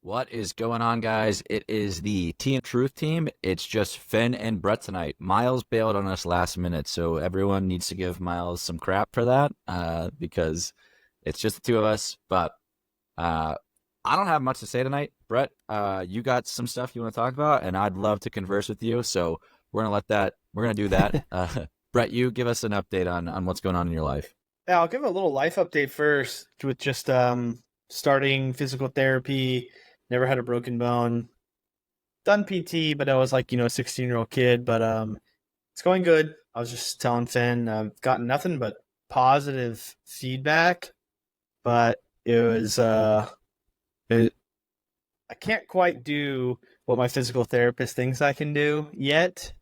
What is going on, guys? It is the Team Truth team. It's just Phen and Brett tonight. Miles bailed on us last minute, so everyone needs to give Miles some crap for that because it's just the two of us. But uh, I don't have much to say tonight. Brett, you got some stuff you want to talk about, and I'd love to converse with you. So we're gonna do that. Brett, you give us an update on what's going on in your life. Yeah, I'll give a little life update first with just starting physical therapy. Never had a broken bone. Done PT, but I was like, 16-year-old kid. But it's going good. I was just telling Finn, I've gotten nothing but positive feedback, but it was it, I can't quite do what my physical therapist thinks I can do yet.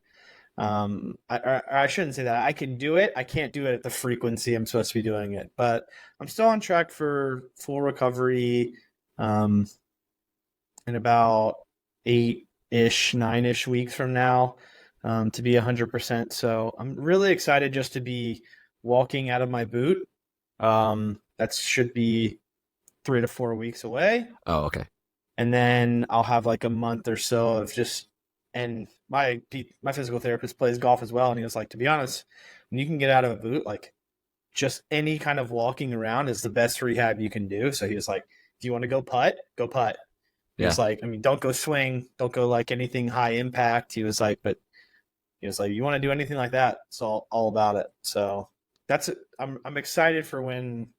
I shouldn't say that. I can do it. I can't do it at the frequency I'm supposed to be doing it, but I'm still on track for full recovery. Um, in about 8-ish, 9-ish weeks from now, to be 100%. So I'm really excited just to be walking out of my boot. That should be 3 to 4 weeks away. Oh, okay. And then I'll have like a month or so of just, and my physical therapist plays golf as well, and he was like, to be honest, when you can get out of a boot, like just any kind of walking around is the best rehab you can do. So he was like, if you want to go putt, go putt. He Yeah. was like, I mean, don't go swing, don't go like anything high impact. He was like, but he was like, you want to do anything like that, it's all about it. So that's it. I'm excited for when.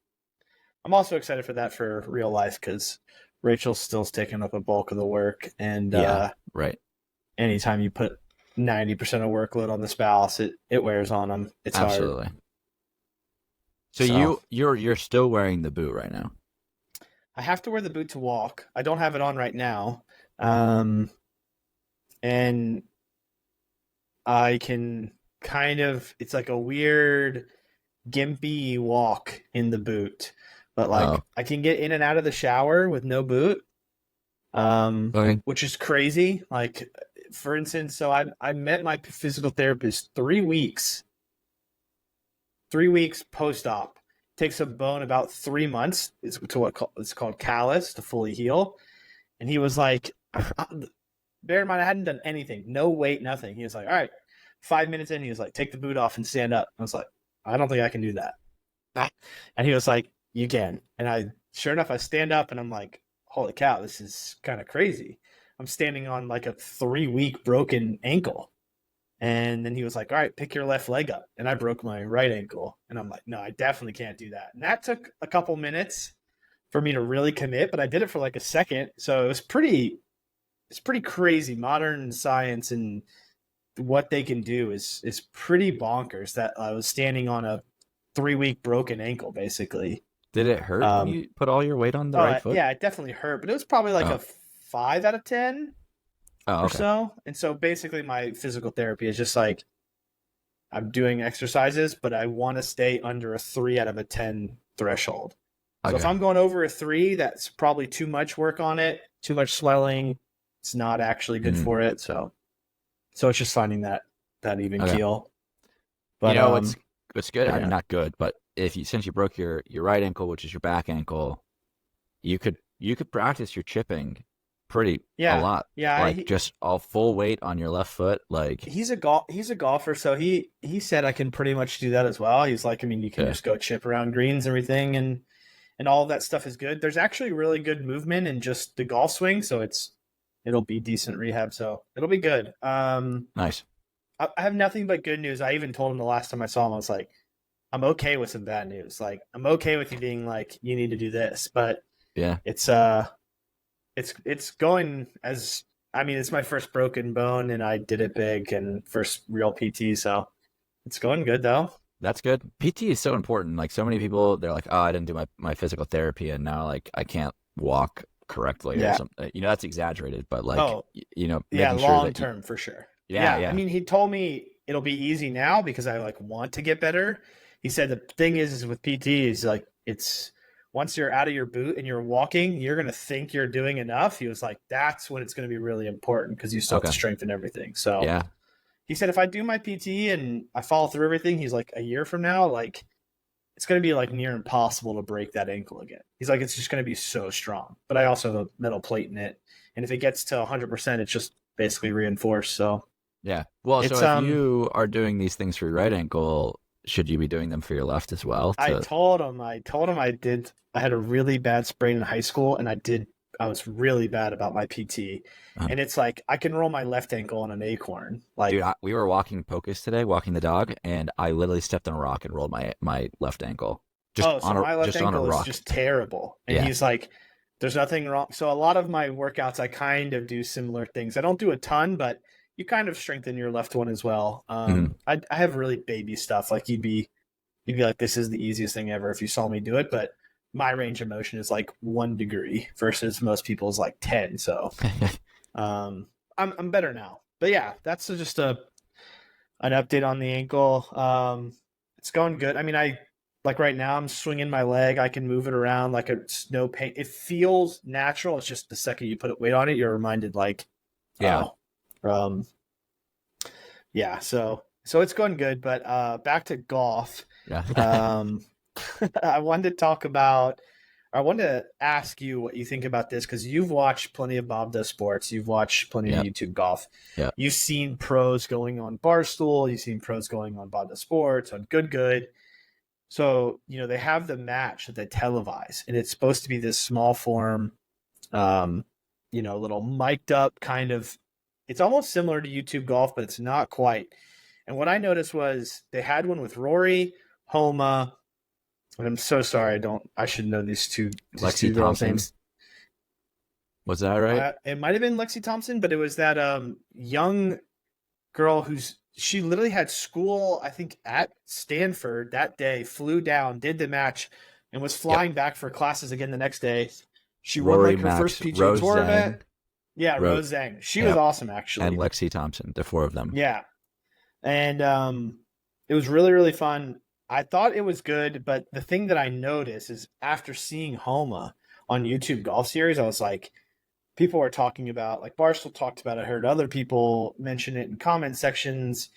I'm also excited for that for real life because Rachel's still taking up a bulk of the work, and Yeah. Right. anytime you put 90% of workload on the spouse, it wears on them. It's hard. Absolutely. So So you're still wearing the boot right now. I have to wear the boot to walk. I don't have it on right now, um, and I can kind of. It's like a weird gimpy walk in the boot, but like Oh, I can get in and out of the shower with no boot, okay. which is crazy. Like for instance, so I met my physical therapist 3 weeks post op. Takes a bone about 3 months. It's to it's called callus to fully heal. And he was like, bear in mind, I hadn't done anything, no weight, nothing. He was like, all right, 5 minutes in, he was like, take the boot off and stand up. I was like, I don't think I can do that. And he was like, you can. And sure enough, I stand up and I'm like, holy cow, this is kind of crazy. I'm standing on like a 3 week broken ankle. And then he was like, all right, pick your left leg up. And I broke my right ankle. And I'm like, no, I definitely can't do that. And that took a couple minutes for me to really commit, but I did it for like a second. So it's pretty crazy. Modern science and what they can do is pretty bonkers that I was standing on a 3 week broken ankle basically. Did it hurt when Um, you put all your weight on the right oh foot? yeah, it definitely hurt, but it was probably like Oh, a 5 out of 10 oh, or okay. so. And so basically my physical therapy is just like I'm doing exercises, but I want to stay under a 3 out of 10 threshold. So if Okay. I'm going over a 3, that's probably too much work on it, too much swelling. It's not actually good Mm, for it. So it's just finding that even okay. keel. You But know what's good? I mean, yeah, not good, but if you since you broke your right ankle, which is your back ankle, you could practice your chipping pretty a yeah, lot. yeah. Like just all full weight on your left foot. Like He's a golfer, so he said I can pretty much do that as well. He's like, I mean, you can yeah, just go chip around greens and everything, and all of that stuff is good. There's actually really good movement in just the golf swing, so it'll be decent rehab. So it'll be good. nice. I have nothing but good news. I even told him the last time I saw him, I was like, I'm okay with some bad news. Like I'm okay with you being like, you need to do this, but Yeah. it's it's going as I mean, it's my first broken bone and I did it big and first real PT, so it's going good though. That's good. PT is so important. Like so many people, they're like, "Oh, I didn't do my physical therapy, and now like I can't walk correctly or Yeah. something." You know, that's exaggerated, but like, Oh, yeah, making sure long that term for sure. yeah, Yeah, I yeah, mean, he told me it'll be easy now because I like want to get better. He said the thing is with PT is like it's once you're out of your boot and you're walking, you're gonna think you're doing enough. He was like, that's when it's gonna be really important because you still have to okay, strengthen everything. So yeah, he said if I do my PT and I follow through everything, he's like a year from now, like it's going to be like near impossible to break that ankle again. He's like, it's just going to be so strong. But I also have a metal plate in it, and if it gets to 100%, it's just basically reinforced. So Yeah. Well, so it's if you are doing these things for your right ankle, should you be doing them for your left as well? I told him I did. I had a really bad sprain in high school, and I was really bad about my PT. uh, And it's like I can roll my left ankle on an acorn. Dude, Like, we were walking Pocus today, walking the dog, and I literally stepped on a rock and rolled my left ankle. oh, so my left Just on a ankle is rock. just terrible. And Yeah. he's like, there's nothing wrong. So a lot of my workouts, I kind of do similar things. I don't do a ton, but you kind of strengthen your left one as well. Mhm. I have really baby stuff. Like you'd be like, this is the easiest thing ever if you saw me do it. But my range of motion is like 1 degree versus most people's like 10. So I'm better now. But yeah, that's just an update on the ankle. It's going good. I mean, I like right now I'm swinging my leg. I can move it around like it's no pain. It feels natural. It's just the second you put weight on it, you're reminded like, Yeah. oh, yeah. So it's going good. But back to golf. Yeah. Um, I wanted to talk about. I wanted to ask you what you think about this because you've watched plenty of Bob Does Sports. You've watched plenty of Yep. YouTube golf. Yep. You've seen pros going on Barstool. You've seen pros going on Bob Does Sports, on Good Good. So, they have the match that they televise, and it's supposed to be this small form, little mic'd up kind of. It's almost similar to YouTube golf, but it's not quite. And what I noticed was they had one with Rory, Homa, and I'm so sorry. I should know these two Lexi girls' Thompson. names. Was that right? It might have been Lexi Thompson, but it was that young girl she literally had school, I think, at Stanford that day, flew down, did the match, and was flying back for classes again the next day. She won Rory like her Max, first PGA Rose Tour Zhang, event. Yeah, Ro- Rose Zhang. She was Yep. awesome, actually. and Lexi Thompson, the four of them. Yeah. And it was really, really fun. I thought it was good, but the thing that I noticed is after seeing Homa on YouTube Golf Series, I was like, people were talking about, like Barstool talked about it, I heard other people mention it in comment sections.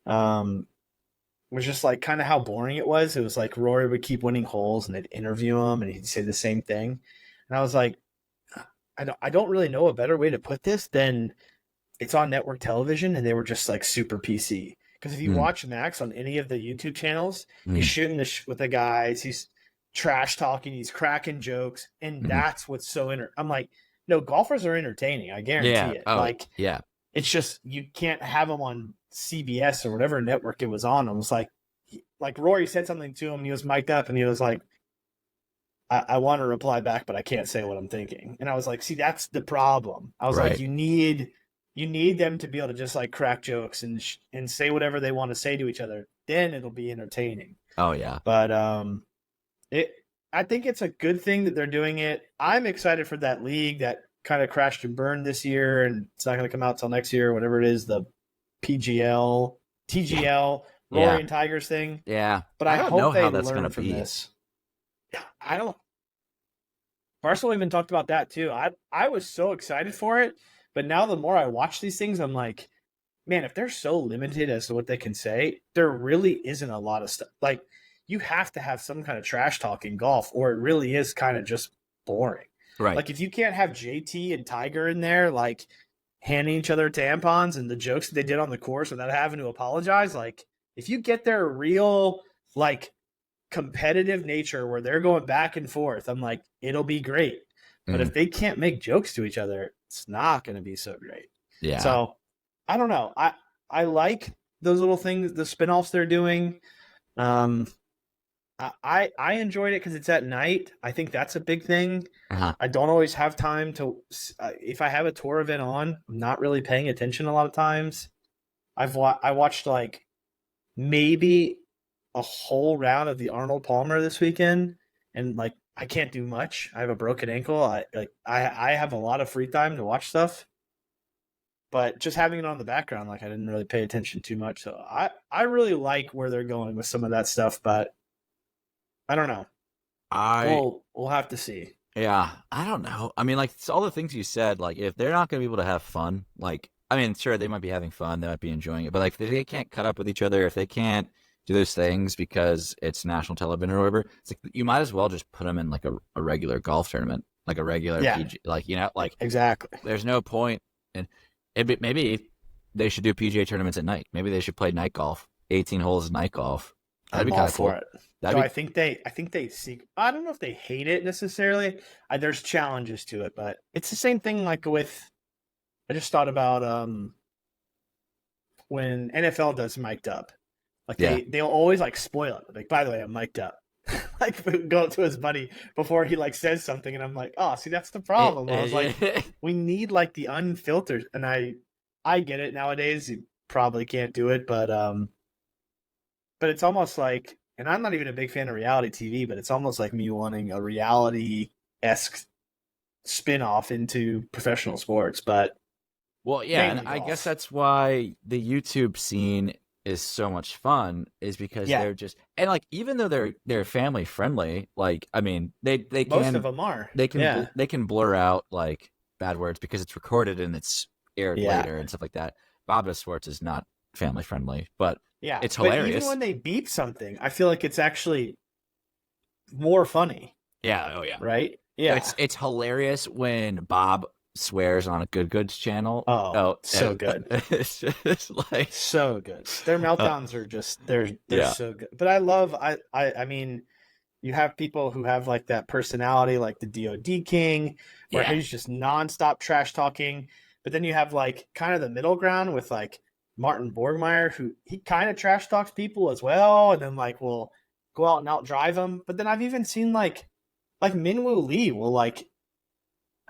It was just like kind of how boring it was. It was like Rory would keep winning holes and they'd interview him and he'd say the same thing. And I was like, I don't really know a better way to put this than it's on network television and they were just like super PC. Because if you watch Max on any of the YouTube channels, he's shooting with the guys, he's trash talking, he's cracking jokes, and that's what's so I'm like, no, golfers are entertaining. I guarantee it. Oh, like, yeah. It's just you can't have them on CBS or whatever network it was on. It was like Rory said something to him, and he was mic'd up, and he was like, I want to reply back, but I can't say what I'm thinking. And I was like, see, that's the problem. I was Right. like, you need them to be able to just like crack jokes and say whatever they want to say to each other. Then it'll be entertaining. Oh yeah. But I think it's a good thing that they're doing it. I'm excited for that league that kind of crashed and burned this year, and it's not going to come out till next year, whatever it is, the TGL, Rory and Tigers thing. Yeah. But I don't know hope they how that's learn gonna from be. this. Yeah, I don't. Barcelona even talked about that too. I was so excited for it, but now the more I watch these things, I'm like, man, if they're so limited as to what they can say, there really isn't a lot of stuff. Like, you have to have some kind of trash talk in golf, or it really is kind of just boring. Right. Like, if you can't have JT and Tiger in there, like, handing each other tampons and the jokes that they did on the course without having to apologize, like, if you get their real, like, competitive nature where they're going back and forth, I'm like, it'll be great. But if they can't make jokes to each other, it's not going to be so great. Yeah. So, I don't know. I like those little things, the spinoffs they're doing. I enjoyed it because it's at night. I think that's a big thing. I don't always have time to. If I have a tour event on, I'm not really paying attention a lot of times. I watched like maybe a whole round of the Arnold Palmer this weekend, and like I can't do much. I have a broken ankle. I have a lot of free time to watch stuff. But just having it on the background, like I didn't really pay attention too much. So I really like where they're going with some of that stuff, but I don't know. We'll have to see. Yeah, I don't know. I mean, like, it's all the things you said, like, if they're not going to be able to have fun, like, I mean, sure, they might be having fun, they might be enjoying it, but, like, if they can't cut up with each other, if they can't do those things because it's national television or whatever. It's like you might as well just put them in like a regular golf tournament, like a regular Yeah, PG, like like exactly. there's no point. And maybe they should do PGA tournaments at night. Maybe they should play night golf, 18 holes of night golf. That'd I'm be kind all of for cool. it. That'd So be I think they seek. I don't know if they hate it necessarily. There's challenges to it, but it's the same thing. Like with, I just thought about when NFL does mic'd up. Like yeah. they'll always like spoil it. Like, by the way, I'm mic'd up. Like go up to his buddy before he like says something, and I'm like, oh, see, that's the problem. I was like, we need like the unfiltered, and I get it nowadays. You probably can't do it, but it's almost like, and I'm not even a big fan of reality TV, but it's almost like me wanting a reality-esque spin-off into professional sports, but Well, yeah, and mainly I guess golf. that's why the YouTube scene is so much fun, is because Yeah, they're just, and like even though they're family friendly, like I mean they most of can them are. they Yeah, they can blur out like bad words because it's recorded and it's aired yeah, later and stuff like that. Bob Sports is not family friendly, but yeah. it's But even hilarious. when they beep something, I feel like it's actually more funny, Yeah, oh yeah. right? Yeah. It's hilarious when Bob swears on a Good Goods channel. Oh, Oh, so good. it's just like So good. Their meltdowns are just they're yeah, so good. But I love I mean, you have people who have like that personality, like the DOD King, where yeah. he's just nonstop trash talking. But then you have like kind of the middle ground with like Martin Borgmeyer, who he kind of trash talks people as well, and then like will go out and outdrive them. But then I've even seen like Minwoo Lee will like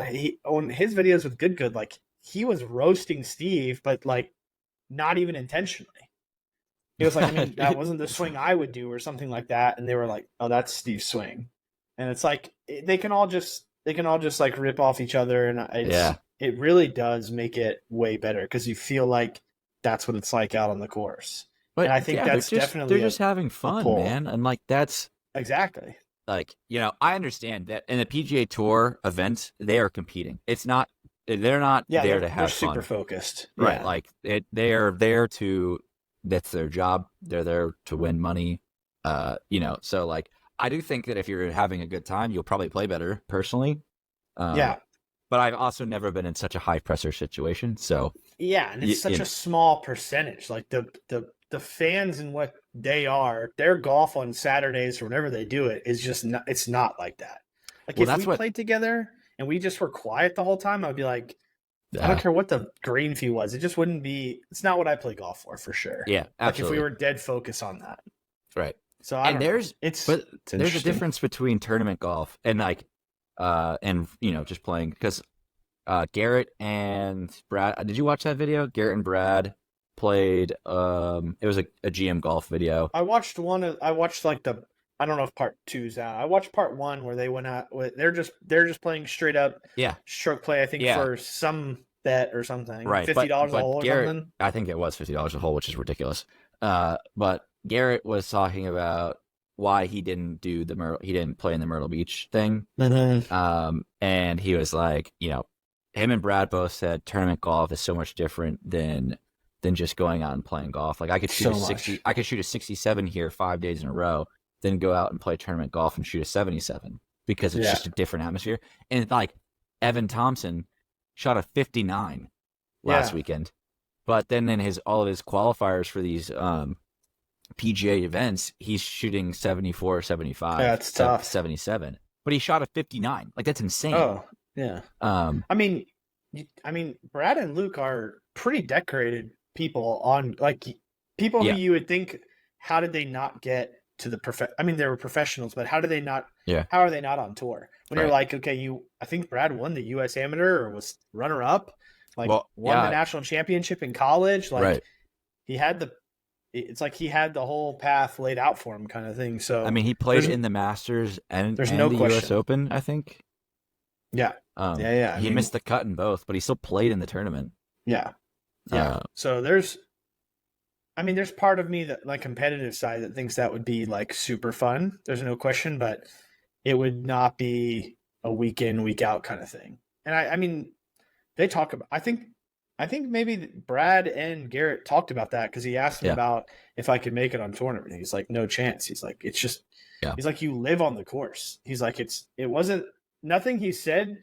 he on his videos with Good like he was roasting Steve, but like not even intentionally. He was like, I mean, that wasn't the swing I would do, or something like that. And they were like, oh, that's Steve's swing. And it's like they can all just like rip off each other, and Yeah. it really does make it way better because you feel like that's what it's like out on the course. And But I think yeah, that's they're definitely just having a fun, pull. man. And like that's Exactly. like, I understand that in the PGA Tour events, they are competing. They're not Yeah, there to they're have super fun. focused. Right. Yeah. Like they are there to that's their job. They're there to win money. So like I do think that if you're having a good time, you'll probably play better personally. Um, Yeah. but I've also never been in such a high pressure situation. So Yeah, and you, it's you such a know, small percentage. Like the fans and what they are, their golf on Saturdays or whenever they do it is just not. It's not like that. Like well, if that's we what, played together and we just were quiet the whole time, I'd be like, I don't uh, care what the green fee was. It just wouldn't be. It's not what I play golf for sure. yeah, Like if we absolutely. were dead focus on that. Right. So I And don't know. but It's there's a interesting. difference between tournament golf and like, and just playing because Garrett and Brad. Did you watch that video? Garrett and Brad played. It was a GM golf video. I watched one. I watched like the. I don't know if part two's out. I watched part one where they went out. They're just playing straight up Yeah, stroke play. I think yeah, for some bet or something, right. $50 a But hole or Garrett, something. I think it was $50 a hole, which is ridiculous. But Garrett was talking about why he didn't do he didn't play in the Myrtle Beach thing. And he was like, him and Brad both said tournament golf is so much different than just going out and playing golf. Like I could shoot So a much. 60, I could shoot a 67 here 5 days in a row, then go out and play tournament golf and shoot a 77 because it's Yeah. just a different atmosphere. And like Evan Thompson shot a 59 last Yeah. weekend, but then in all of his qualifiers for these PGA events, he's shooting 74, 75, Yeah, it's tough. 77. But he shot a 59. Like that's insane. Oh, yeah. Um, I mean, Brad and Luke are pretty decorated people on like people who yeah, you would think. How did they not get to the I mean, they were professionals, but how did they not? yeah, How are they not on tour? When you're right. like, okay, I think Brad won the U.S. Amateur or was runner up, like Well, won the yeah, national championship in college. Like right. he had it's like he had the whole path laid out for him, kind of thing. So I mean, he played there's in the Masters there's and no the U.S. question. Open, I think. Yeah, yeah. I He mean, missed the cut in both, but he still played in the tournament. yeah, yeah. Uh, So there's part of me that like competitive side that thinks that would be like super fun. There's no question, but it would not be a week in, week out kind of thing. And I mean, they talk about. I think I think maybe Brad and Garrett talked about that because he asked him Yeah, about if I could make it on tour and everything. He's like, no chance. He's like, it's just, yeah. he's like, you live on the course. He's like, it wasn't, nothing he said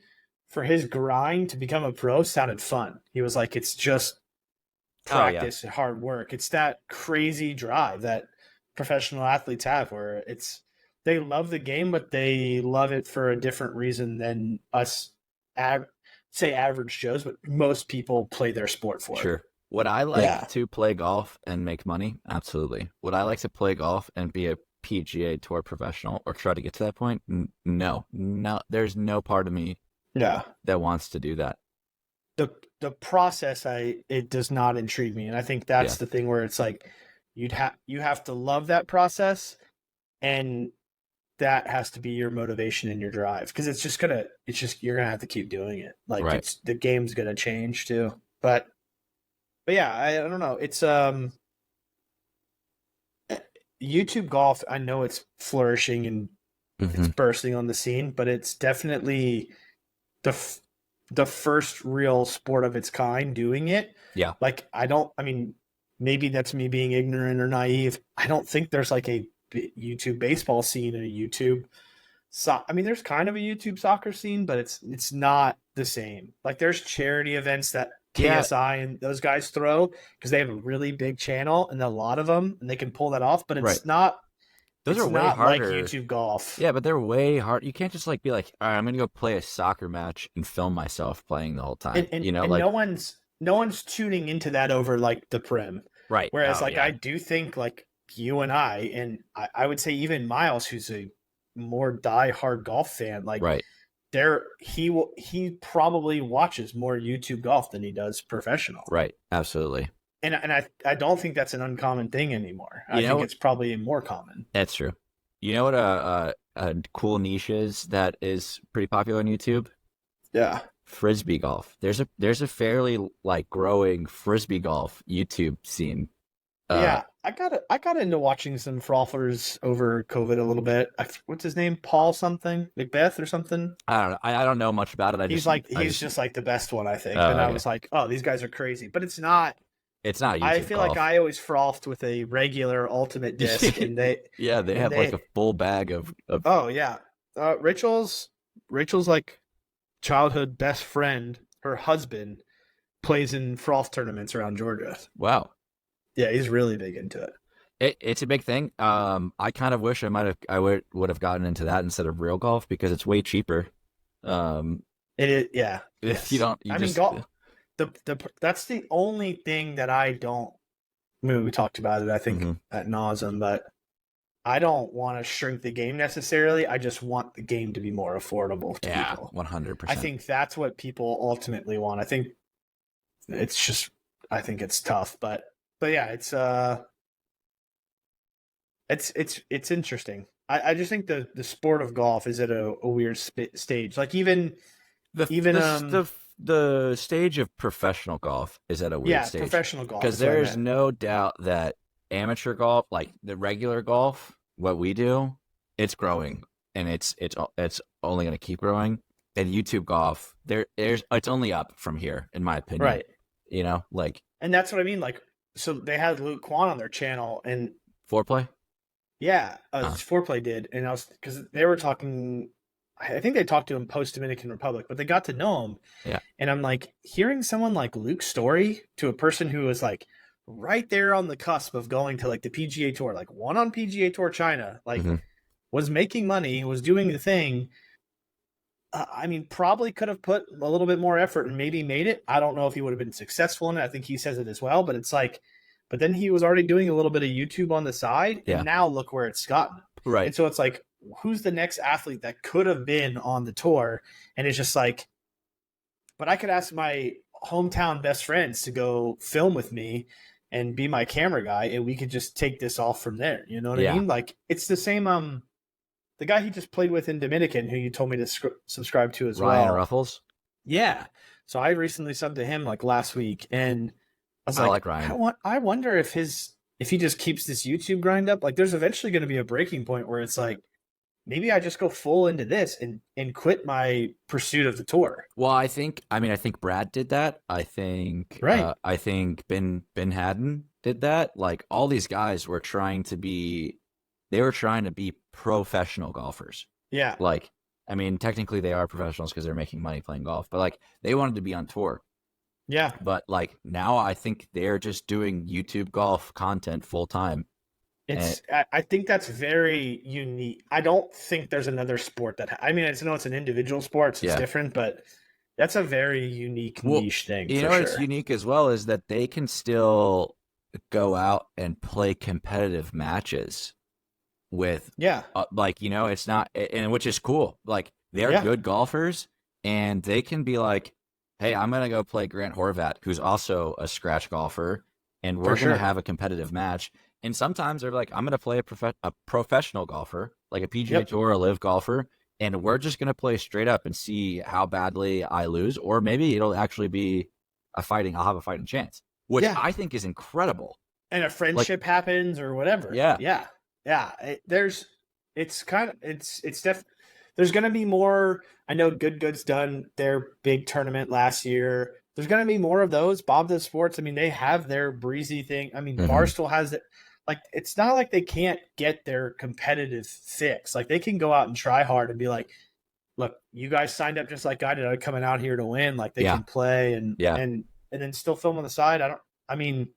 for his grind to become a pro sounded fun. He was like, it's just Oh yeah, practice and hard work. It's that crazy drive that professional athletes have where they love the game, but they love it for a different reason than us, say average Joes, but most people play their sport for it. sure. Would I like Yeah. to play golf and make money? Absolutely. Would I like to play golf and be a PGA Tour professional or try to get to that point? No, no. There's no part of me Yeah. that wants to do that. The process it does not intrigue me. And I think Yeah, that's the thing where it's like you have to love that process, and that has to be your motivation and your drive because you're gonna have to keep doing it. Like right. it's the game's gonna change too. But yeah, I don't know. It's YouTube golf. I know it's flourishing and it's Hmm. bursting on the scene, but it's definitely the the first real sport of its kind doing it. Yeah, Like I mean, maybe that's me being ignorant or naive. I don't think there's like a YouTube baseball scene and a YouTube I mean, there's kind of a YouTube soccer scene, but it's not the same. Like there's charity events that yeah. KSI and those guys throw because they have a really big channel and a lot of them, and they can pull that off. But Right. it's not Those are it's way not like harder. YouTube golf. Yeah, but they're way hard. You can't just like be like, all right, I'm gonna go play a soccer match and film myself playing the whole time. And Like no one's tuning into that over like the Prim. right. Whereas Oh like I yeah. do think like you and I would say even Miles, who's a more die-hard golf fan, like Right. he probably watches more YouTube golf than he does professional. Right. Absolutely. And I don't think that's an uncommon thing anymore. I You think know it's probably more common. that's true. You know what a cool niche is that is pretty popular on YouTube? Yeah. Frisbee golf. There's a fairly like growing frisbee golf YouTube scene. Yeah, I got into watching some frolfers over COVID a little bit. What's his name? Paul something? Macbeth or something? I don't know. I don't know much about it. He's just like the best one, I think. Oh, And I okay. was like, oh, these guys are crazy. But it's not. It's not I YouTube feel like golf. I always frothed with a regular ultimate disc, and Yeah, they have like a full bag of oh yeah, Rachel's like childhood best friend. Her husband plays in froth tournaments around Georgia. wow. Yeah, he's really big into it. It's a big thing. I kind of wish I would have gotten into that instead of real golf because it's way cheaper. It is, yeah. If Yes. you don't, you I mean, just golf. That's the only thing that I don't. I mean, we talked about it, I think, Mhm. at nauseum, but I don't want to shrink the game necessarily. I just want the game to be more affordable to Yeah, people. 100%. I think that's what people ultimately want. I think it's tough, but yeah, it's interesting. I just think the sport of golf is at a weird stage. Like even the stage of professional golf is at a weird stage professional golf because is what I there's meant. no doubt that amateur golf, like the regular golf, what we do, it's growing and it's only going to keep growing. And YouTube golf, it's only up from here, in my opinion. Right. Like And that's what I mean. Like, so they had Luke Kwan on their channel, and foreplay. yeah, Foreplay did, and because they were talking. I think they talked to him post Dominican Republic, but they got to know him. Yeah. And I'm like, hearing someone like Luke's story to a person who was like right there on the cusp of going to like the PGA Tour, like won on PGA Tour China, like was making money, was doing the thing. I mean, probably could have put a little bit more effort and maybe made it. I don't know if he would have been successful in it. I think he says it as well, but it's like, but then he was already doing a little bit of YouTube on the side, Yeah. and now look where it's gotten. Right. And so it's like, who's the next athlete that could have been on the tour? And it's just like, but I could ask my hometown best friends to go film with me and be my camera guy, and we could just take this off from there. You know what I mean? Like it's the same. The guy he just played with in Dominican, who you told me to subscribe to as Ryan well. Ruffles. Yeah. So I recently subbed to him like last week, and I was like Ryan. I wonder if he just keeps this YouTube grind up. Like, there's eventually going to be a breaking point where it's like, maybe I just go full into this and quit my pursuit of the tour. Well, I think Brad did that. Right. I think Ben Haddon did that. Like all these guys they were trying to be professional golfers. Yeah. Like, I mean, technically they are professionals because they're making money playing golf, but like they wanted to be on tour. Yeah. But like now I think they're just doing YouTube golf content full time. And I think that's very unique. I don't think there's another sport that I mean, I know it's an individual sport, so it's yeah. different, but that's a very unique Well, niche thing you for know what's sure. unique as well is that they can still go out and play competitive matches with Yeah. like it's not, and which is cool. Like they're Yeah, good golfers and they can be like, hey, I'm gonna go play Grant Horvat, who's also a scratch golfer, and for we're gonna sure. have a competitive match. And sometimes they're like, I'm gonna play a professional golfer, like a PGA Yep. Tour, a live golfer, and we're just gonna play straight up and see how badly I lose, or maybe it'll actually be I'll have a fighting chance, which Yeah. I think is incredible. And a Like, friendship happens or whatever. yeah, Yeah. Yeah. It's def there's going to be more. I know Good's done their big tournament last year. There's going to be more of those. Bob the Sports, I mean, they have their breezy thing. I mean, hmm Barstool has it. Like, it's not like they can't get their competitive fix. Like, they can go out and try hard and be like, look, you guys signed up just like I did. I'm coming out here to win. Like, they yeah, can play yeah, and then still film on the side. I mean,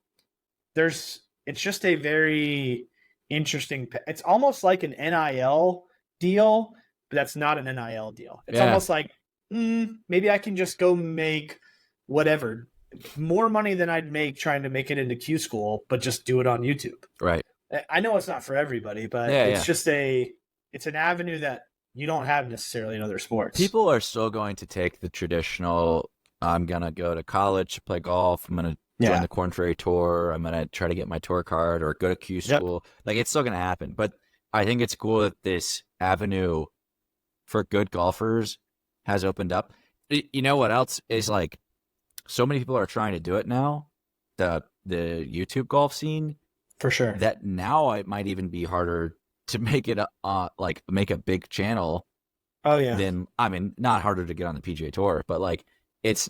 it's just a very interesting. It's almost like an NIL deal, but that's not an NIL deal. It's yeah, almost like maybe I can just go make whatever more money than I'd make trying to make it into Q school, but just do it on YouTube. right, I know it's not for everybody, but yeah, it's yeah. just it's an avenue that you don't have necessarily in other sports. People are still going to take the traditional, I'm going to go to college to play golf. I'm going to join Yeah. the Corn Ferry Tour. I'm going to try to get my tour card or go to Q Yep. school. Like, it's still going to happen. But I think it's cool that this avenue for good golfers has opened up. You know what else is like, so many people are trying to do it now, the YouTube golf scene, For sure. that now it might even be harder to make it like make a big channel Oh yeah. then I mean not harder to get on the PGA Tour, but like it's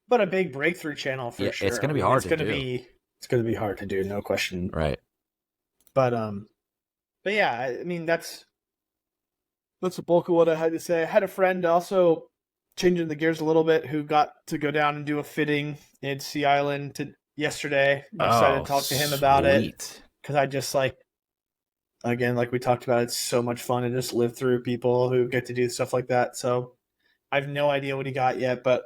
But a big breakthrough channel for yeah, it's sure. I gonna be mean, hard to do. it's gonna be hard to do, no question. Right. But yeah, I mean that's the bulk of what I had to say. I had a friend also changing the gears a little bit who got to go down and do a fitting in Sea Island yesterday. I'm excited Oh, to talk to him about it sweet. because I just again, like we talked about, it's so much fun to just live through people who get to do stuff like that. So I have no idea what he got yet, but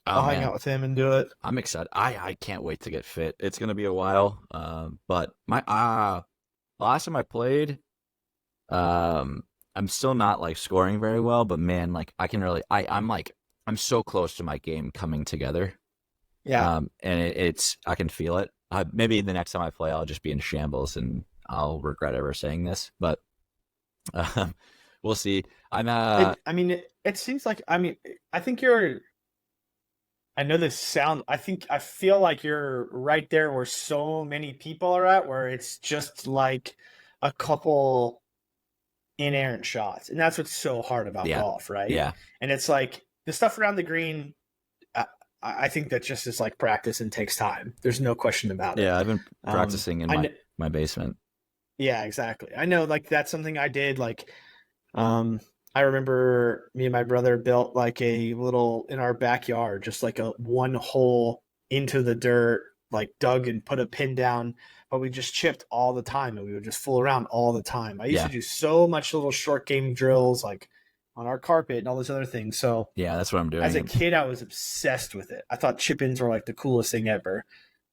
Oh I'll hang man, out with him and do it. I'm excited. I can't wait to get fit. It's gonna be a while. But my last time I played, I'm still not like scoring very well, but man, like I can really I'm so close to my game coming together. Yeah. And it's I can feel it. Maybe the next time I play, I'll just be in shambles and I'll regret ever saying this, but um, we'll see. It seems like, I think you're, I know this sound, I feel like you're right there where so many people are at, where it's just like a couple inerrant shots. And that's what's so hard about Yeah, golf, right? yeah, And it's like the stuff around the green, I think that just is like practice and takes time. There's no question about it. yeah. I've been Um, practicing in I my kn- my basement. yeah, exactly. I know like that's something I did um, I remember me and my brother built like a little in our backyard, just like a one hole into the dirt, like dug and put a pin down, but we just chipped all the time and we would just fool around all the time. I used to Yeah, do so much little short game drills like on our carpet and all those other things. So yeah. That's what I'm as a doing. kid, I was obsessed with it. I thought chip ins were like the coolest thing ever.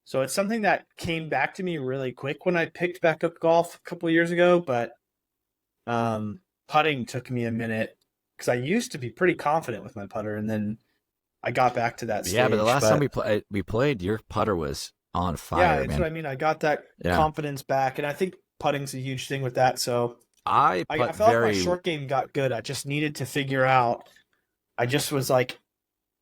So it's something that came back to me really quick when I picked back up golf a couple of years ago, but putting took me a minute because I used to be pretty confident with my putter, and then I got back to that Yeah, but the stage. last time But we played, your putter was on yeah, fire, that's what man. I mean. I got that Yeah, confidence back, and I think putting's a huge thing with that. So I I put felt like my very short game got good. I just needed to figure out. I just was like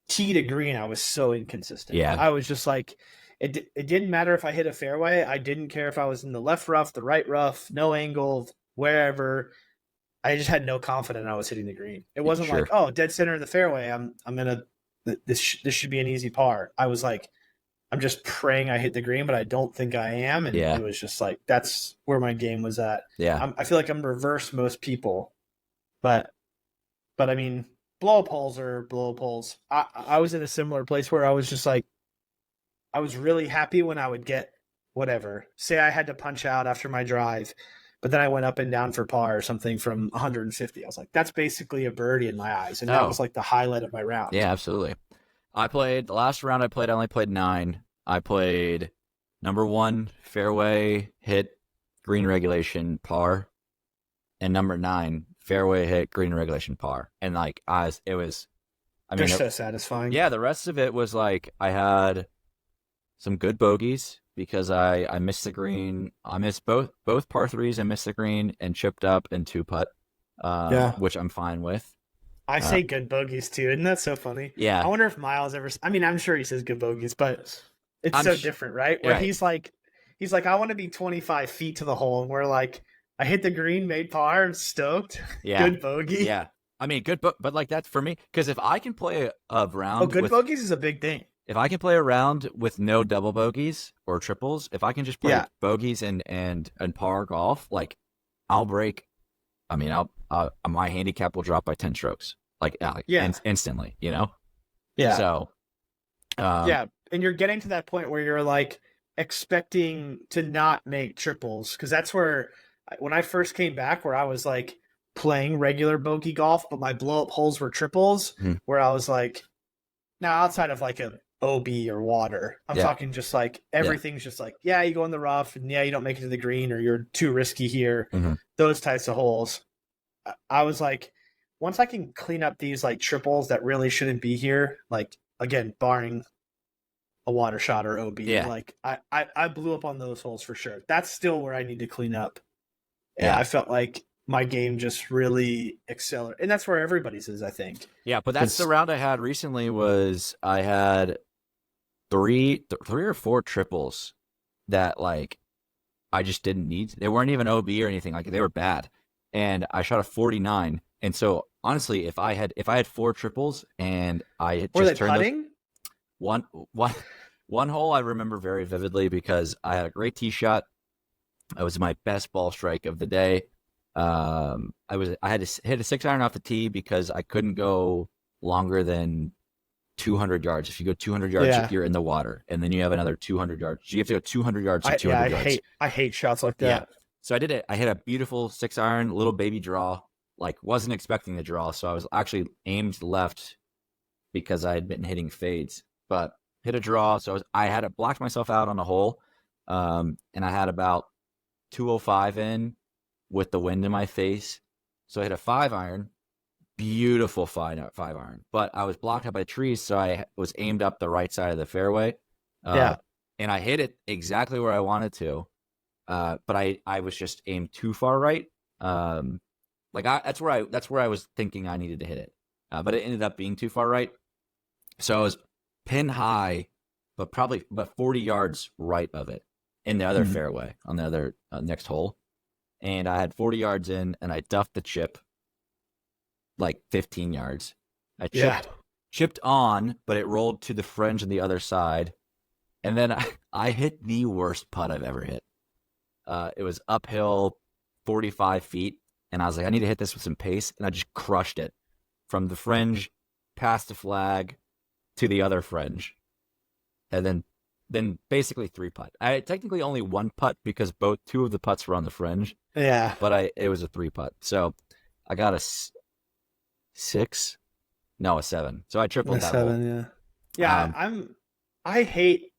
tee to green. I was so inconsistent. yeah, I was just like. It didn't matter if I hit a fairway. I didn't care if I was in the left rough, the right rough, no angle, wherever. I just had no confidence I was hitting the green. It wasn't like, Sure. oh, dead center of the fairway. I'm gonna this should be an easy par. I was like, I'm just praying I hit the green, but I don't think I am. And Yeah. it was just like that's where my game was at. Yeah. I feel like I'm reverse most people, but I mean, blow up holes are blow up holes. I was in a similar place where I was just like, I was really happy when I would get whatever. Say I had to punch out after my drive, but then I went up and down for par or something from 150. I was like, that's basically a birdie in my eyes, and that Oh, was like the highlight of my round. yeah, absolutely. I played the last round I only played 9. I played number 1 fairway hit green regulation par, and number 9 fairway hit green regulation par. And like it was, I They're mean, so satisfying. yeah, the rest of it was like I had some good bogeys because I missed the green. I missed both par threes. I missed the green and chipped up in 2 putt, Yeah. which I'm fine with. I Uh, say good bogeys too. Isn't that so funny? I yeah, wonder if Miles ever. I mean, I'm sure he says good bogeys, but it's I'm so different, right? Where right. he's like, I want to be 25 feet to the hole, and we're like, I hit the green, made par, I'm stoked. Yeah, Good bogey. yeah. I mean, good, but like that's for me because if I can play a Oh, round good with bogeys is a big thing. if I can play a round with no double bogeys or triples, if I can just play Yeah, bogeys and par golf, like I'll break. I mean, my handicap will drop by 10 strokes, like yeah, instantly, you know. yeah, So, um, yeah. And you're getting to that point where you're like expecting to not make triples because that's where when I first came back, where I was like playing regular bogey golf, but my blow up holes were triples. mhm, Where I was like, now outside of like a OB or water, I'm yeah, talking just like yeah, everything's just like, yeah, you go in the rough, and yeah, you don't make it to the green, or you're too risky here. mhm, Those types of holes. I was like, once I can clean up these like triples that really shouldn't be here, like again, barring a water shot or OB, yeah, like I blew up on those holes for sure. That's still where I need to clean up. And yeah, I felt like my game just really accelerated, and that's where everybody's is, I think. yeah. But that's the Because round I had recently. Was I had three or four triples that like I just didn't need. They weren't even OB or anything. Like they were bad, and I shot a 49. And so honestly, if I had 4 triples and I had were just they turned those putting? one one one hole, I remember very vividly because I had a great tee shot. It was my best ball strike of the day. I had to hit a 6 iron off the tee because I couldn't go longer than 200 yards. If you go 200 yards, Yeah, you're in the water, and then you have another 200 yards. You have to go 200 yards to 200 yards. I hate shots like Yeah. that. So I did it. I hit a beautiful 6 iron, little baby draw. Like wasn't expecting the draw, so I was actually aimed left because I had been hitting fades, but hit a draw. So I had it blocked myself out on a hole, and I had about 205 in with the wind in my face. So I hit a 5 iron, beautiful 5 iron, but I was blocked out by trees, so I was aimed up the right side of the fairway, uh, Yeah, and I hit it exactly where I wanted to. But I was just aimed too far right. That's where I was thinking I needed to hit it, but it ended up being too far right. So I was pin high, but 40 yards right of it in the other Mhm. fairway on the other next hole, and I had 40 yards in, and I duffed the chip like 15 yards. I Yeah. chipped on, but it rolled to the fringe on the other side, and then I hit the worst putt I've ever hit. It was uphill 45 feet, and I was like, I need to hit this with some pace, and I just crushed it from the fringe past the flag to the other fringe, and then basically 3 putt. I technically only 1 putt because two of the putts were on the fringe, Yeah. but it was a 3 putt. So I got a 6, no, a 7. So I tripled A that hole. 7, yeah. Yeah, Um, I hate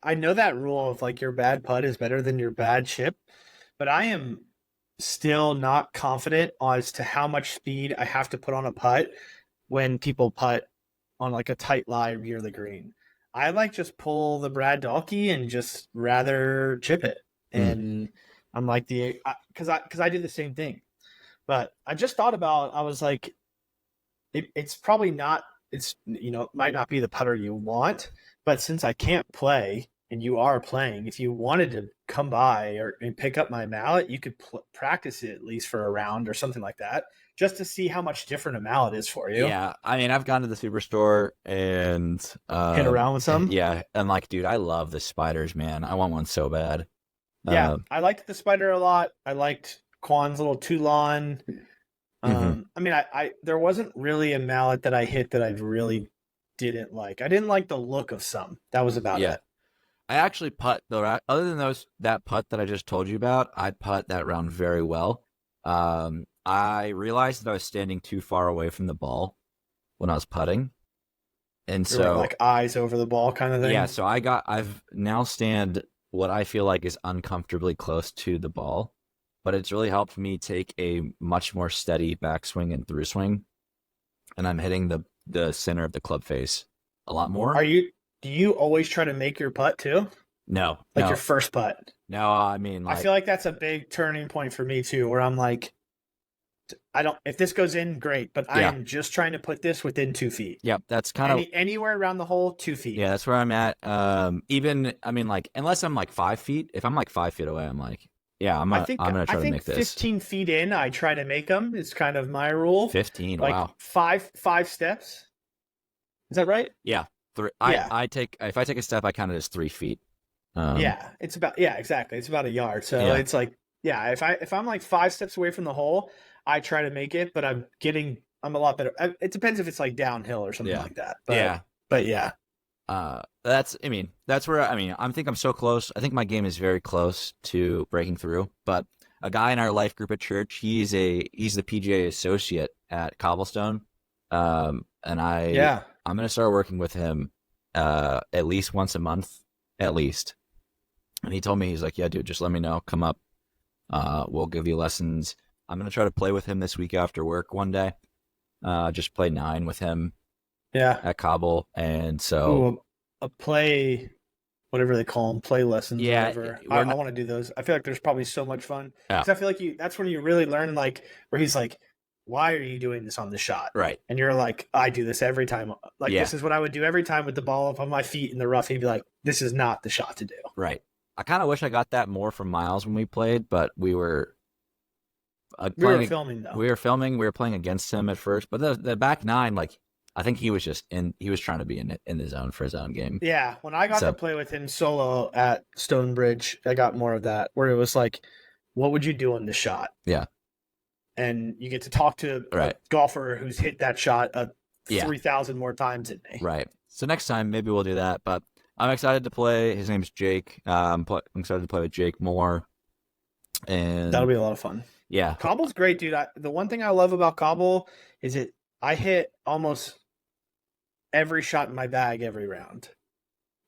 I know that rule of like your bad putt is better than your bad chip, but I am still not confident as to how much speed I have to put on a putt when people putt on like a tight lie near the green. I like just pull the Brad Dalkey and just rather chip it. mm, And I'm like because I did the same thing. But I just thought about I was like it's probably not it might not be the putter you want, but since I can't play and you are playing, if you wanted to come by and pick up my mallet, you could practice it at least for a round or something like that, just to see how much different a mallet is for you. Yeah, I mean, I've gone to the superstore and Hit around with some. yeah, and like, dude, I love the spiders, man. I want one so bad. Yeah, I liked the spider a lot. I liked Quan's little Toulon. I mean, I there wasn't really a mallet that I hit that I really didn't like. I didn't like the look of some. That was about Yeah. it. I actually putt though. Other than that putt that I just told you about, I putt that round very well. I realized that I was standing too far away from the ball when I was putting, and You were so like eyes over the ball kind of thing. yeah. So I've now stand what I feel like is uncomfortably close to the ball, but it's really helped me take a much more steady backswing and through swing, and I'm hitting the center of the club face a lot more. Do you always try to make your putt too? No, Like no, your first putt? no. I mean, I like, feel like that's a big turning point for me too, where I'm like, I don't. If this goes in, great, but I Yeah. am just trying to put this within 2 feet. yeah, that's kind of Anywhere around the hole, 2 feet. yeah, that's where I'm at. Even I mean, like, unless I'm like 5 feet, if I'm like 5 feet away, I'm like, yeah, I'm gonna try to make this 15 feet in, I try to make them. It's kind of my rule. 15. Like Wow. five steps. Is that right? Yeah. Three. Yeah. If I take a step, I count it as 3 feet. Yeah, it's about exactly. It's about a yard. So Yeah. it's like if I'm like 5 steps away from the hole, I try to make it, but I'm a lot better. It depends if it's like downhill or something Yeah. like that. Yeah. But yeah. That's where I think I'm so close. I think my game is very close to breaking through. But a guy in our life group at church, he's the PGA associate at Cobblestone. And I'm gonna start working with him at least once a month, at least. And he told me, he's like, yeah, dude, just let me know. Come up. We'll give you lessons. I'm gonna try to play with him this week after work one day. Just play 9 with him. Yeah. At Cobble, and so Ooh, a play, whatever they call them, play lessons. Yeah, Whatever. I want to do those. I feel like there's probably so much fun. Yeah. Because I feel like that's when you really learn, like, where he's like, why are you doing this on the shot? right. And you're like, I do this every time. Like, Yeah. this is what I would do every time with the ball up on my feet in the rough. He'd be like, this is not the shot to do. Right. I kind of wish I got that more from Miles when we played, but we were filming, though. We were filming. We were playing against him at first, but the back 9, like, I think he was trying to be in the zone for his own game. Yeah, when I got to play with him solo at Stonebridge, I got more of that, where it was like, what would you do on the shot? Yeah. And you get to talk to a golfer who's hit that shot 3,000 more times than me. Right. So next time, maybe we'll do that, but I'm excited to play. His name's Jake. I'm excited to play with Jake more. And that'll be a lot of fun. Yeah. Cobble's great, dude. The one thing I love about Cobble is I hit almost every shot in my bag every round.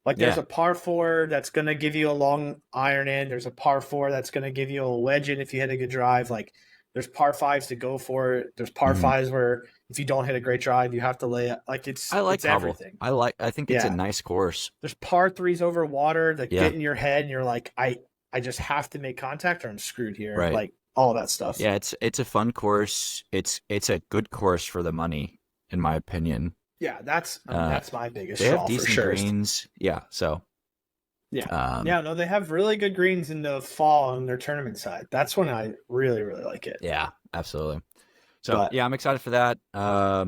Like, there's a par 4 that's going to give you a long iron in. There's a par 4 that's going to give you a wedge in if you hit a good drive. Like, there's par 5s to go for it. There's par 5s where if you don't hit a great drive, you have to lay it. Like, I like it's Cobble. everything. I think it's a nice course. There's par 3s over water that get in your head, and you're like, I just have to make contact or I'm screwed here. Right. Like, all that stuff. Yeah, it's a fun course. It's a good course for the money, in my opinion. Yeah, that's my biggest. They have decent for sure. greens. Yeah, so no, they have really good greens in the fall on their tournament side. That's when I really, really like it. Yeah, absolutely. So I'm excited for that. I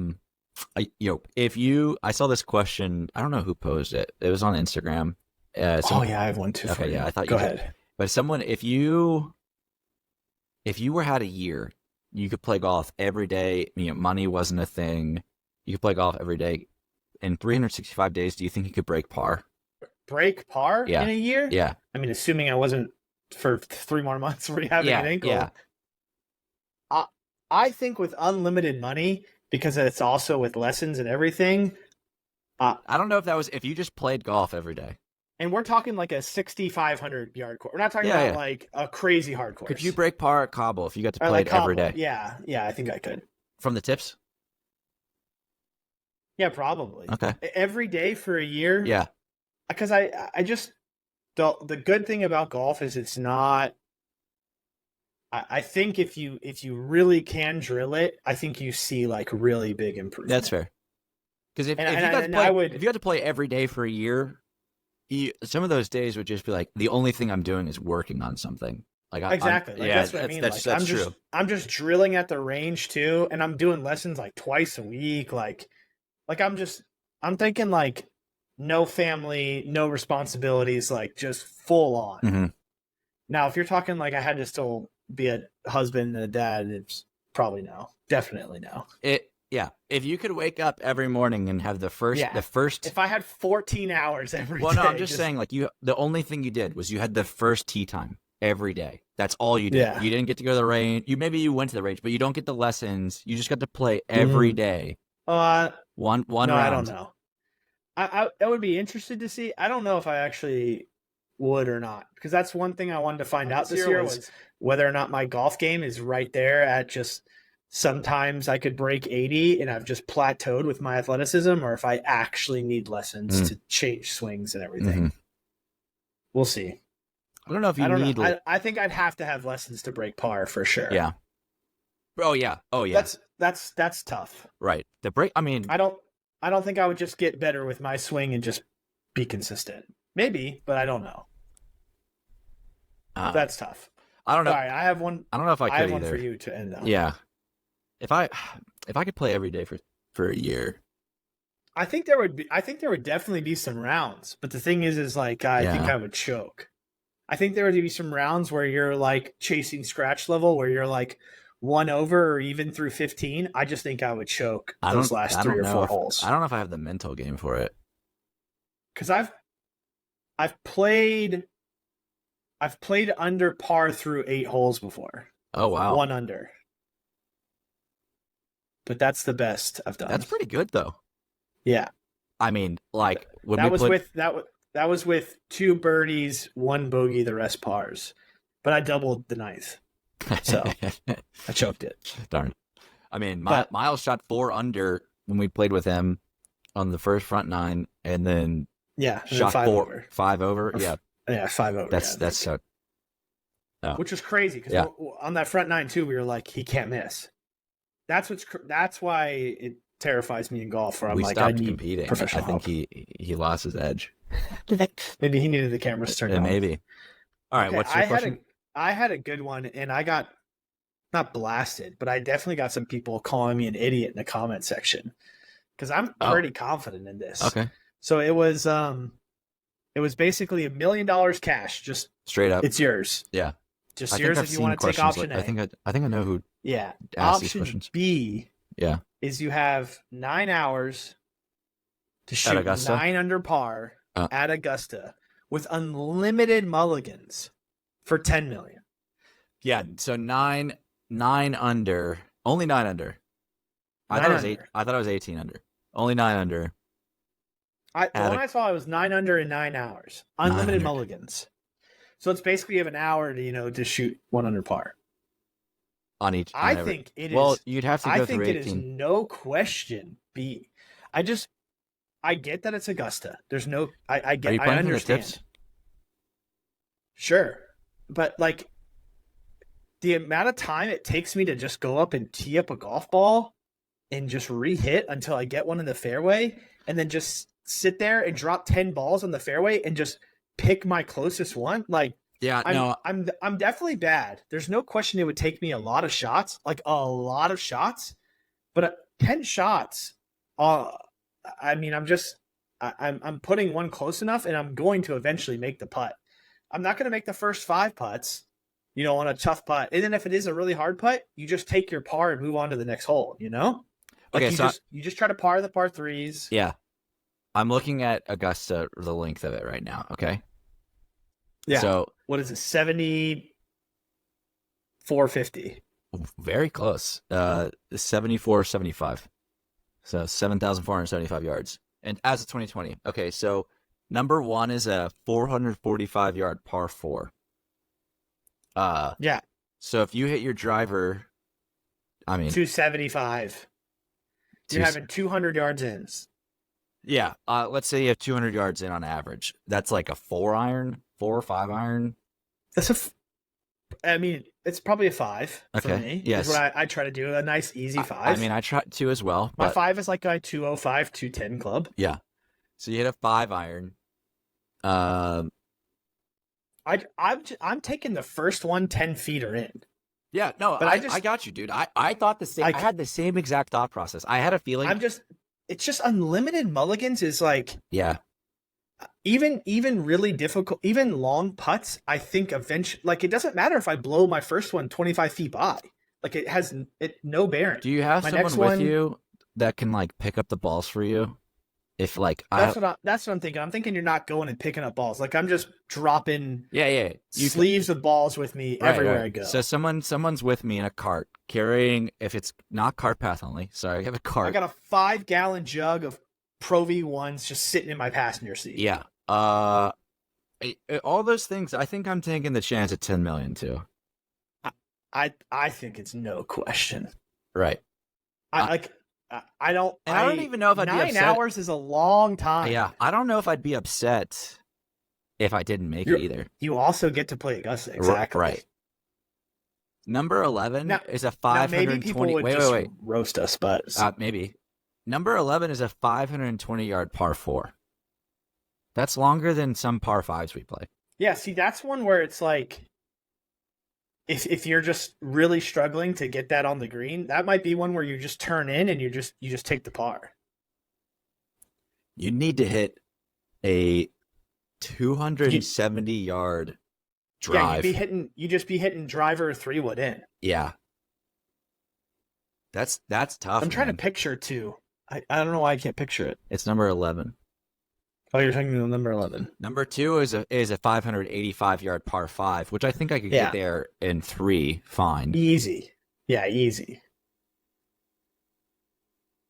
saw this question. I don't know who posed it. It was on Instagram. I have one too. Okay, I thought Go ahead. But someone, if you had a year, you could play golf every day. Money wasn't a thing. You could play golf every day. In 365 days, do you think you could break par? Break par in a year? Yeah. I mean, assuming I wasn't for 3 more months rehabbing an ankle. Yeah. I think with unlimited money, because it's also with lessons and everything. I don't know if you just played golf every day. And we're talking like a 6,500 yard course. We're not talking about like a crazy hard course. Could you break par at Cobble if you got to play it every day? Yeah, I think I could. From the tips? Yeah, probably. Okay. Every day for a year? Yeah. Because I just, the good thing about golf is it's not, I think if you really can drill it, I think you see like really big improvement. That's fair. Because if you got to play every day for a year, some of those days would just be like the only thing I'm doing is working on something. Like Exactly. Like, yeah, that's what I mean. that's Like, true. I'm just drilling at the range too, and I'm doing lessons like twice a week. Like I'm thinking like no family, no responsibilities, like just full on. Mm-hmm. Now, if you're talking like I had to still be a husband and a dad, it's probably no. Definitely no. Yeah. If you could wake up every morning and have the first. If I had 14 hours every day. Well, no, I'm just saying, like, the only thing you did was you had the first tee time every day. That's all you did. Yeah. You didn't get to go to the range. Maybe you went to the range, but you don't get the lessons. You just got to play every day. One no, round. I don't know. I would be interested to see. I don't know if I actually would or not, because that's one thing I wanted to find out this year was whether or not my golf game is right there at just sometimes I could break 80 and I've just plateaued with my athleticism, or if I actually need lessons to change swings and everything. Mm-hmm. We'll see. I don't know if you need. I think I'd have to have lessons to break par for sure. Yeah. Oh yeah. That's tough. Right. The break. I mean, I don't think I would just get better with my swing and just be consistent. Maybe, but I don't know. That's tough. I don't know. Sorry, I have one. I don't know if I could have either. One for you to end on. Yeah. If I could play every day for a year, I think there would definitely be some rounds. But the thing is like I think I would choke. I think there would be some rounds where you're like chasing scratch level, where you're like 1 over or even through 15. I just think I would choke those last 3 or 4 holes. I don't know if I have the mental game for it. Because I've played under par through 8 holes before. Oh wow. 1 under. But that's the best I've done. That's pretty good though. Yeah. I mean, like that was with 2 birdies, 1 bogey, the rest pars. But I doubled the 9th. So I choked it. Darn. I mean, Miles shot 4 under when we played with him on the first front 9, and then shot 5 over. 5 over. Yeah, 5 over. That's so. Oh. Which was crazy because on that front 9 too, we were like, he can't miss. That's why it terrifies me in golf. Where I'm like, I need competing. Professional I think he lost his edge. Maybe he needed the cameras turned on. Maybe. All right. Okay, what's your question? I had a good one, and I got not blasted, but I definitely got some people calling me an idiot in the comment section because I'm pretty confident in this. Okay. So it was basically $1 million cash, just straight up. It's yours. Yeah. Just yours if you want to take option A. I think I know who. Yeah. Asked these option questions. B. Yeah. Is you have 9 hours to shoot 9 under par at Augusta with unlimited mulligans for $10 million. Yeah. So 9 under. Only 9 under. I thought it was 18 under. Only 9 under. When I saw it was 9 under in 9 hours. Unlimited mulligans. So it's basically you have an hour to shoot 1 under par. On each. I think it is. Well, you'd have to go through 18. I think it is no question B. I get that it's Augusta. There's no. I get. Are you playing I understand. For the tips? Sure, but like the amount of time it takes me to just go up and tee up a golf ball and just re-hit until I get one in the fairway, and then just sit there and drop 10 balls on the fairway and just pick my closest one, like. Yeah, I'm definitely bad. There's no question it would take me a lot of shots, like a lot of shots, but 10 shots. I mean, I'm putting one close enough, and I'm going to eventually make the putt. I'm not going to make the first 5 putts, on a tough putt. And then if it is a really hard putt, you just take your par and move on to the next hole. Like okay, you just try to par the par 3s. Yeah, I'm looking at Augusta, the length of it right now. Okay. Yeah. So what is it? 7450. Very close. 7475. So 7,475 yards. And as of 2020. Okay, so number 1 is a 445 yard par 4. Yeah. So if you hit your driver, I mean 275. You're having 200 yards in. Yeah. Let's say you have 200 yards in on average. That's like a 4 or 5 iron. I mean, it's probably a 5 for me. Yes. Is what I try to do. A nice, easy 5. I mean, I try to as well. My 5 is like a 205, 210 club. Yeah. So you hit a 5 iron. Uh, I'm taking the first one 10 feet or in. yeah, no, But I got you, dude. I thought the same. I had the same exact thought process. I had a feeling. It's just unlimited mulligans is like, Yeah, even really difficult, even long putts. I think eventually, like, it doesn't matter if I blow my first one 25 feet by. Like, it has no bearing. do you have My someone next with one, you that can like pick up the balls for you? If like that's what I'm thinking. I'm thinking you're not going and picking up balls. Like, I'm just dropping yeah, sleeves of balls with me right, everywhere right. I go. So someone's with me in a cart if it's not cart path only. Sorry, I have a cart. I got a 5-gallon jug of Pro V1s just sitting in my passenger seat. Yeah. All those things. I think I'm taking the chance at 10 million too. I think it's no question. Right. I don't. And I don't even know if I'd be upset. 9 hours is a long time. Yeah, I don't know if I'd be upset if I didn't make it either. You also get to play Augusta, exactly. Right. Number 11 now, is a 520. Maybe people would just roast us, but maybe. Number 11 is a 520-yard par 4. That's longer than some par 5s we play. Yeah, see, that's one where it's like, if you're just really struggling to get that on the green, that might be one where you just turn in and you just take the par. You need to hit a 270-yard drive. Yeah, you'd just be hitting driver 3-wood in. Yeah. That's tough. I'm trying to picture too. I don't know why I can't picture it. It's number 11. Oh, you're talking about number 11. Number 2 is a 585-yard par 5, which I think I could get there in 3 fine. Easy. Yeah, easy.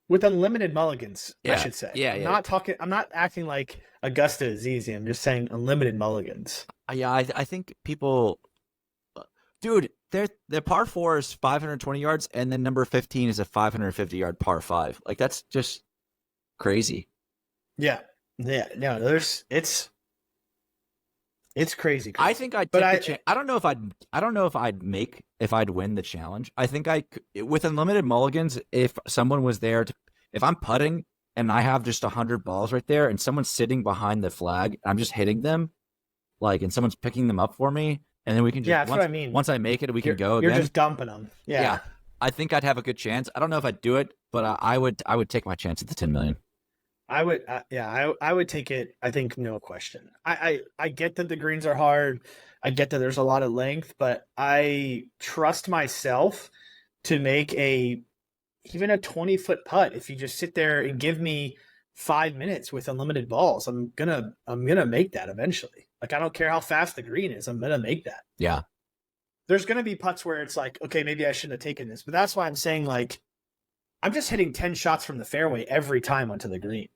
With unlimited mulligans, I should say. Yeah, I'm not acting like Augusta is easy. I'm just saying unlimited mulligans. Yeah, I think people, dude, the par 4 is 520 yards, and then number 15 is a 550-yard par 5. Like, that's just crazy. Yeah. Yeah, no, it's crazy. I think I'd take the chance. I don't know if I'd win the challenge. I think with unlimited mulligans, if someone was there if I'm putting and I have just 100 balls right there and someone's sitting behind the flag, I'm just hitting them, like, and someone's picking them up for me, and then we can just, that's what I mean. Once I make it, we can go. You're just dumping them. Yeah. I think I'd have a good chance. I don't know if I'd do it, but I would take my chance at the 10 million. I would take it. I think no question. I get that the greens are hard. I get that there's a lot of length, but I trust myself to make even a 20-foot putt. If you just sit there and give me 5 minutes with unlimited balls, I'm gonna make that eventually. Like, I don't care how fast the green is, I'm gonna make that. Yeah. There's gonna be putts where it's like, okay, maybe I shouldn't have taken this, but that's why I'm saying, like, I'm just hitting 10 shots from the fairway every time onto the green.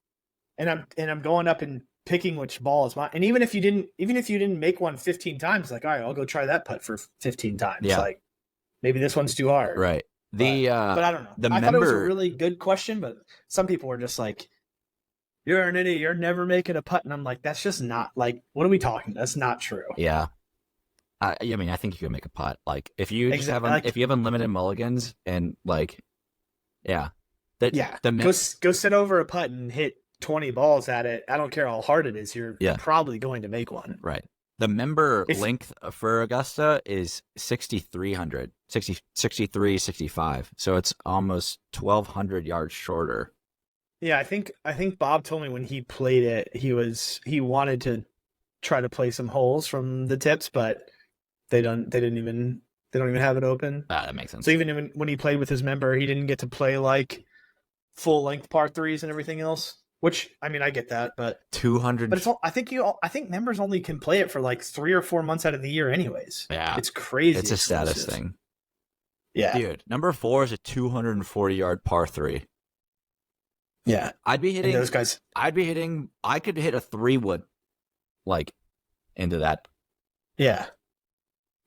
And I'm going up and picking which ball is mine. And even if you didn't make one 15 times, like, all right, I'll go try that putt for 15 times. Yeah. Like, maybe this one's too hard. Right. But I don't know. I thought it was a really good question, but some people were just like, "You're an idiot. You're never making a putt." And I'm like, that's just not, like, what are we talking? That's not true. Yeah. I mean, I think you can make a putt. Like, if you just if you have unlimited mulligans and, like, go sit over a putt and hit 20 balls at it. I don't care how hard it is. You're probably going to make one. Right. The member length for Augusta is 6,300, 63, 65. So it's almost 1,200 yards shorter. Yeah, I think Bob told me when he played it, he wanted to try to play some holes from the tips, but they don't even have it open. That makes sense. So even when he played with his member, he didn't get to play like full length par 3s and everything else. Which, I mean, I get that, but 200. But I think members only can play it for like 3 or 4 months out of the year, anyways. Yeah, it's crazy. It's a status thing. Yeah, dude. Number 4 is a 240-yard par 3. Yeah, I'd be hitting those guys. I could hit a 3-wood, like, into that. Yeah,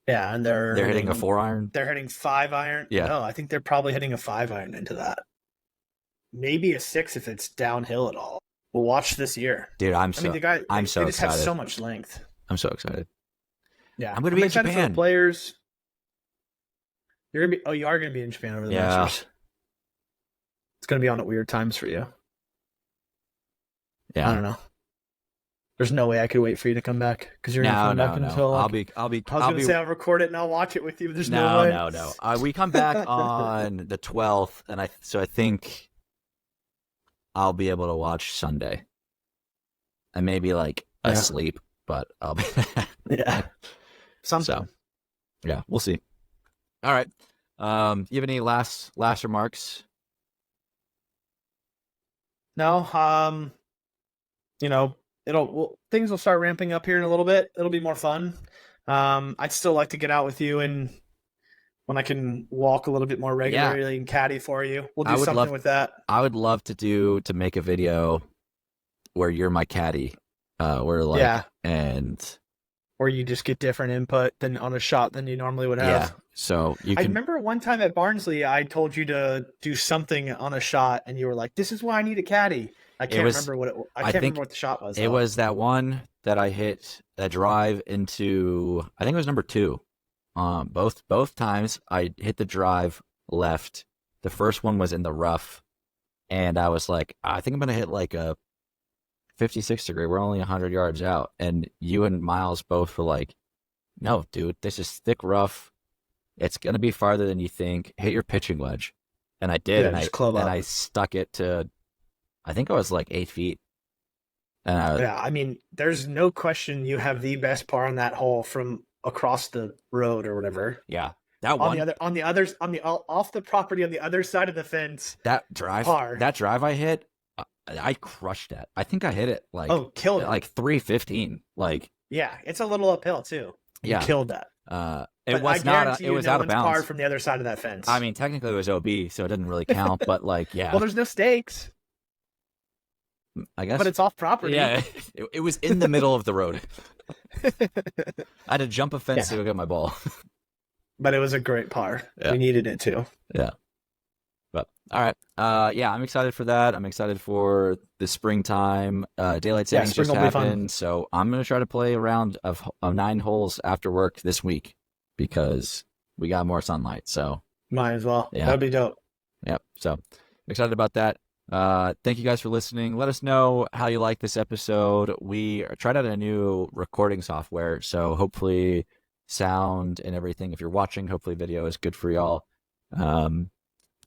and they're hitting a 4-iron. They're hitting 5-iron. Yeah, no, I think they're probably hitting a 5-iron into that. Maybe a 6 if it's downhill at all. We'll watch this year, dude. I'm so excited. They just have so much length. I'm so excited. Yeah, I'm going to be in Japan. For the players. You are going to be in Japan over the Masters. It's going to be on at weird times for you. Yeah, I don't know. There's no way I could wait for you to come back because you're not No, coming back no, no. until I'll like, be, I'll be, I was I'll gonna be. say I'll record it and I'll watch it with you. But there's no No, way. no, no. We come back on the 12th, and I think I'll be able to watch Sunday, and maybe like Yeah. asleep, but I'll be. Yeah. Something. So, yeah, we'll see. All right. You have any last remarks? No. Things will start ramping up here in a little bit. It'll be more fun. I'd still like to get out with you and when I can walk a little bit more regularly and caddy for you. We'll do something with that. I would love to make a video where you're my caddy. And or you just get different input than on a shot than you normally would have. Yeah. So I remember one time at Barnsley, I told you to do something on a shot, and you were like, "This is why I need a caddy." I can't remember what remember what the shot was. It was that one that I hit that drive into. I think it was number 2. Both times I hit the drive left. The first one was in the rough, and I was like, I think I'm gonna hit like a 56 degree. We're only 100 yards out, and you and Miles both were like, "No, dude, this is thick rough. It's gonna be farther than you think. Hit your pitching wedge," and I did, I stuck it to. I think I was like 8 feet. I mean, there's no question you have the best par on that hole from across the road or whatever. Yeah, off the property on the other side of the fence. That drive I hit, I crushed that. I think I hit it like killed it. Like 315. Like it's a little uphill too. You killed that. It was not. It was out of bounds. Par from the other side of that fence. I mean, technically it was OB, so it didn't really count. But like, yeah. Well, there's no stakes. I guess. But it's off property. Yeah, it was in the middle of the road. I had to jump a fence to go get my ball. But it was a great par. Yeah. We needed it too. Yeah. But all right. I'm excited for that. I'm excited for the springtime. Daylight savings just happened, so I'm gonna try to play a round of 9 holes after work this week because we got more sunlight. So might as well. Yeah. That'd be dope. Yep. So excited about that. Thank you guys for listening. Let us know how you like this episode. We tried out a new recording software, so hopefully sound and everything, if you're watching, hopefully video is good for y'all.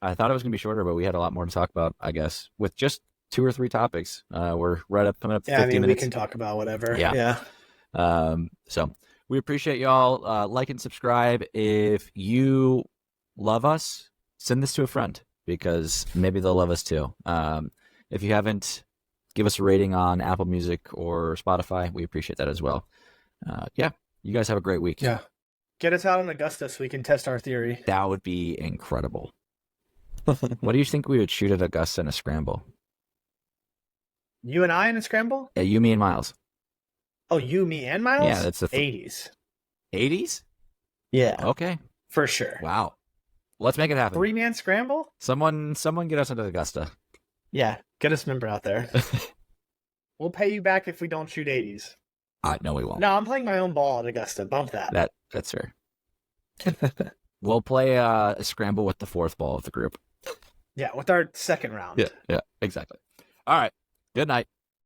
I thought it was gonna be shorter, but we had a lot more to talk about, I guess, with just 2 or 3 topics. We're coming up to 50 minutes. We can talk about whatever. Yeah. So we appreciate y'all. Like and subscribe. If you love us, send this to a friend, because maybe they'll love us too. If you haven't, give us a rating on Apple Music or Spotify. We appreciate that as well. You guys have a great week. Yeah. Get us out in Augusta so we can test our theory. That would be incredible. What do you think we would shoot at Augusta in a scramble? You and I in a scramble? Yeah, you, me, and Miles. Oh, you, me, and Miles? Yeah, that's the 80s. 80s? Yeah. Okay. For sure. Wow. Let's make it happen. 3-man scramble? Someone get us into Augusta. Yeah, get us a member out there. We'll pay you back if we don't shoot 80s. No, we won't. No, I'm playing my own ball at Augusta. Bump that. That's fair. We'll play a scramble with the 4th ball of the group. Yeah, with our second round. Yeah, exactly. All right. Good night.